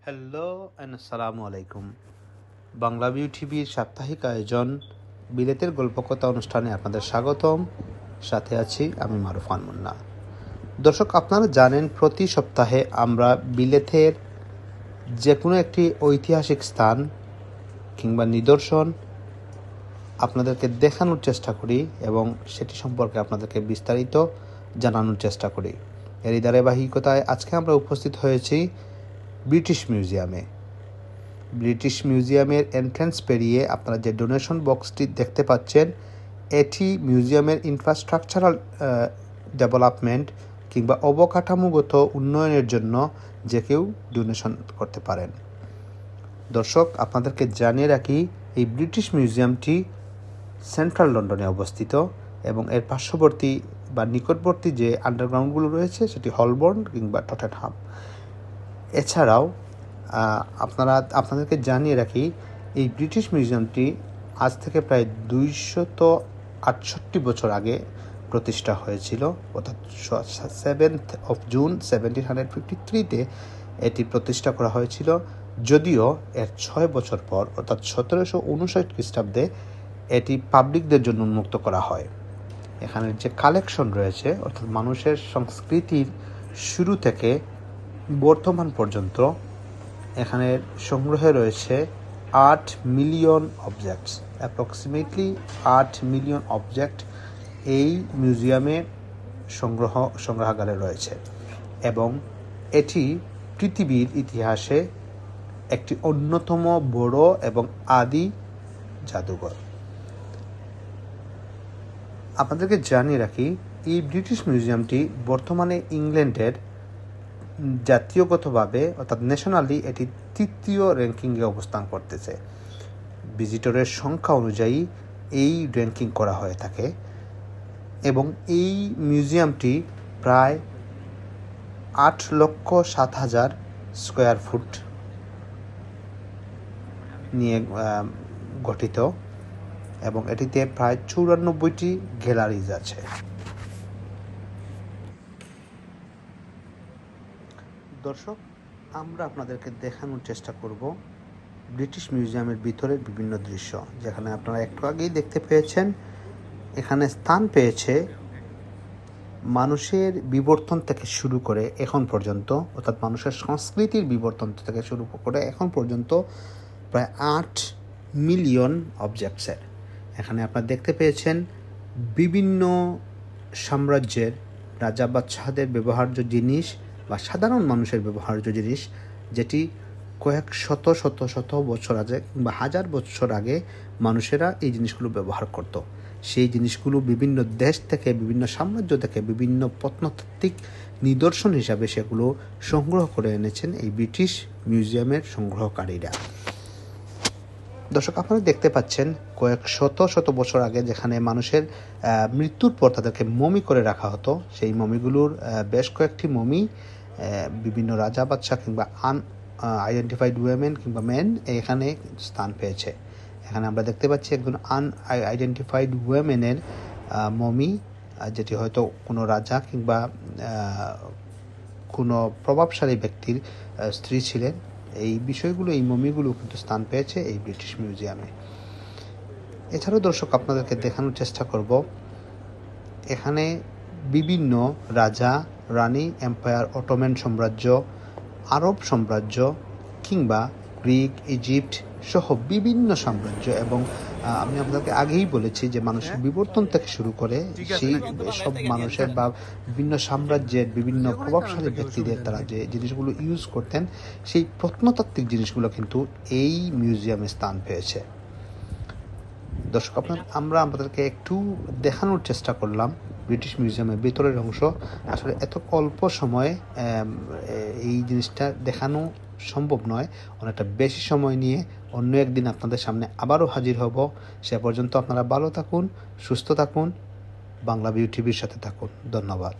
Hello and আসসালামু আলাইকুম। Bangla view টিভির সাপ্তাহিক আয়োজন বিলেতের গল্পকথা অনুষ্ঠানে আপনাদের স্বাগতম। সাথে আছি আমি মারুফান মুন্না। দর্শক, আপনারা জানেন প্রতি সপ্তাহে আমরা বিলেতের যে কোনো একটি ঐতিহাসিক স্থান কিংবা নিদর্শন আপনাদেরকে দেখানোর চেষ্টা করি এবং সেটি সম্পর্কে আপনাদেরকে বিস্তারিত জানানোর চেষ্টা করি। এরই ধারাবাহিকতায় আজকে আমরা উপস্থিত হয়েছি ব্রিটিশ মিউজিয়ামে। ব্রিটিশ মিউজিয়ামের এন্ট্রান্স পেরিয়ে আপনারা যে ডোনেশন বক্সটি দেখতে পাচ্ছেন, এটি মিউজিয়ামের ইনফ্রাস্ট্রাকচারাল ডেভেলপমেন্ট কিংবা অবকাঠামোগত উন্নয়নের জন্য যে কেউ ডোনেশন করতে পারেন। দর্শক, আপনাদেরকে জানিয়ে রাখি, এই ব্রিটিশ মিউজিয়ামটি সেন্ট্রাল লন্ডনে অবস্থিত এবং এর পার্শ্ববর্তী বা নিকটবর্তী যে আন্ডারগ্রাউন্ডগুলো রয়েছে সেটি হলবর্ন কিংবা টটেনহাম। এছাড়াও আপনাদেরকে জানিয়ে রাখি, এই ব্রিটিশ মিউজিয়ামটি আজ থেকে প্রায় 268 বছর আগে প্রতিষ্ঠা হয়েছিল, অর্থাৎ 7th of June 1753-তে এটি প্রতিষ্ঠা করা হয়েছিল। যদিও এর 6 বছর পর অর্থাৎ 1759 খ্রিস্টাব্দে এটি পাবলিকদের জন্য উন্মুক্ত করা হয়। এখানের যে কালেকশন রয়েছে, অর্থাৎ মানুষের সংস্কৃতির শুরু থেকে বর্তমান পর্যন্ত এখানে সংগ্রহে রয়েছে 8 million objects, approximately 8 million object এই মিউজিয়ামে সংগ্রহাগারে রয়েছে এবং এটি পৃথিবীর ইতিহাসে একটি অন্যতম বড় এবং আদি জাদুঘর। আপনাদেরকে জানিয়ে রাখি, এই ব্রিটিশ মিউজিয়ামটি বর্তমানে ইংল্যান্ডের জাতীয়গতভাবে অর্থাৎ ন্যাশনালি এটি 3য় র্যাঙ্কিংয়ে অবস্থান করতেছে। ভিজিটরের সংখ্যা অনুযায়ী এই র্যাঙ্কিং করা হয়ে থাকে এবং এই মিউজিয়ামটি প্রায় 8,07,000 স্কোয়ার ফুট নিয়ে গঠিত এবং এটিতে প্রায় 94টি গ্যালারিজ আছে। দর্শক, আমরা আপনাদেরকে দেখানোর চেষ্টা করব ব্রিটিশ মিউজিয়ামের ভিতরের বিভিন্ন দৃশ্য, যেখানে আপনারা একটু আগেই দেখতে পেয়েছেন। এখানে স্থান পেয়েছে মানুষের বিবর্তন থেকে শুরু করে এখন পর্যন্ত, অর্থাৎ মানুষের সংস্কৃতির বিবর্তন থেকে শুরু করে এখন পর্যন্ত প্রায় 8 মিলিয়ন অবজেক্টসের। এখানে আপনারা দেখতে পেয়েছেন বিভিন্ন সাম্রাজ্যের রাজা বাদশাহদের ব্যবহার্য জিনিস বা সাধারণ মানুষের ব্যবহার্য জিনিস, যেটি কয়েক শত বছর আগে বা হাজার বছর আগে মানুষেরা এই জিনিসগুলো ব্যবহার করত। সেই জিনিসগুলো বিভিন্ন দেশ থেকে, বিভিন্ন সাম্রাজ্য থেকে, বিভিন্ন প্রত্নতাত্ত্বিক নিদর্শন হিসাবে সেগুলো সংগ্রহ করে এনেছেন এই ব্রিটিশ মিউজিয়ামের সংগ্রহকারীরা। দর্শক, আপনারা দেখতে পাচ্ছেন কয়েক শত বছর আগে যেখানে মানুষের মৃত্যুর পর তাদেরকে মমি করে রাখা হতো, সেই মমিগুলোর বেশ কয়েকটি মমি বিভিন্ন রাজা বাদশাহ কিংবা আইডেন্টিফাইড উইমেন কিংবা মেন এখানে স্থান পেয়েছে। এখানে আমরা দেখতে পাচ্ছি একজন আইডেন্টিফাইড উইমেনের মমি, যেটি হয়তো কোনো রাজা কিংবা কোনো প্রভাবশালী ব্যক্তির স্ত্রী ছিলেন। এই বিষয়গুলো, এই মমিগুলো কিন্তু স্থান পেয়েছে এই ব্রিটিশ মিউজিয়ামে। এছাড়াও দর্শক, আপনাদেরকে দেখানোর চেষ্টা করব এখানে বিভিন্ন রাজা রানী, এম্পায়ার, অটোম্যান সাম্রাজ্য, আরব সাম্রাজ্য কিংবা গ্রিক, ইজিপ্ট সহ বিভিন্ন সাম্রাজ্য এবং আমি আপনাদেরকে আগেই বলেছি যে মানুষের বিবর্তন থেকে শুরু করে সেই সব মানুষের বা বিভিন্ন সাম্রাজ্যের বিভিন্ন প্রভাবশালী ব্যক্তিদের তারা যে জিনিসগুলো ইউজ করতেন, সেই প্রত্নতাত্ত্বিক জিনিসগুলো কিন্তু এই মিউজিয়ামে স্থান পেয়েছে। দর্শক, আমরা আপনাদেরকে একটু দেখানোর চেষ্টা করলাম ব্রিটিশ মিউজিয়ামের ভিতরের অংশ। আসলে এত অল্প সময়ে এই জিনিসটা দেখানো সম্ভব নয়, অনেকটা বেশি সময় নিয়ে অন্য একদিন আপনাদের সামনে আবারও হাজির হব। সে পর্যন্ত আপনারা ভালো থাকুন, সুস্থ থাকুন, বাংলা ভিউ টিভির সাথে থাকুন। ধন্যবাদ।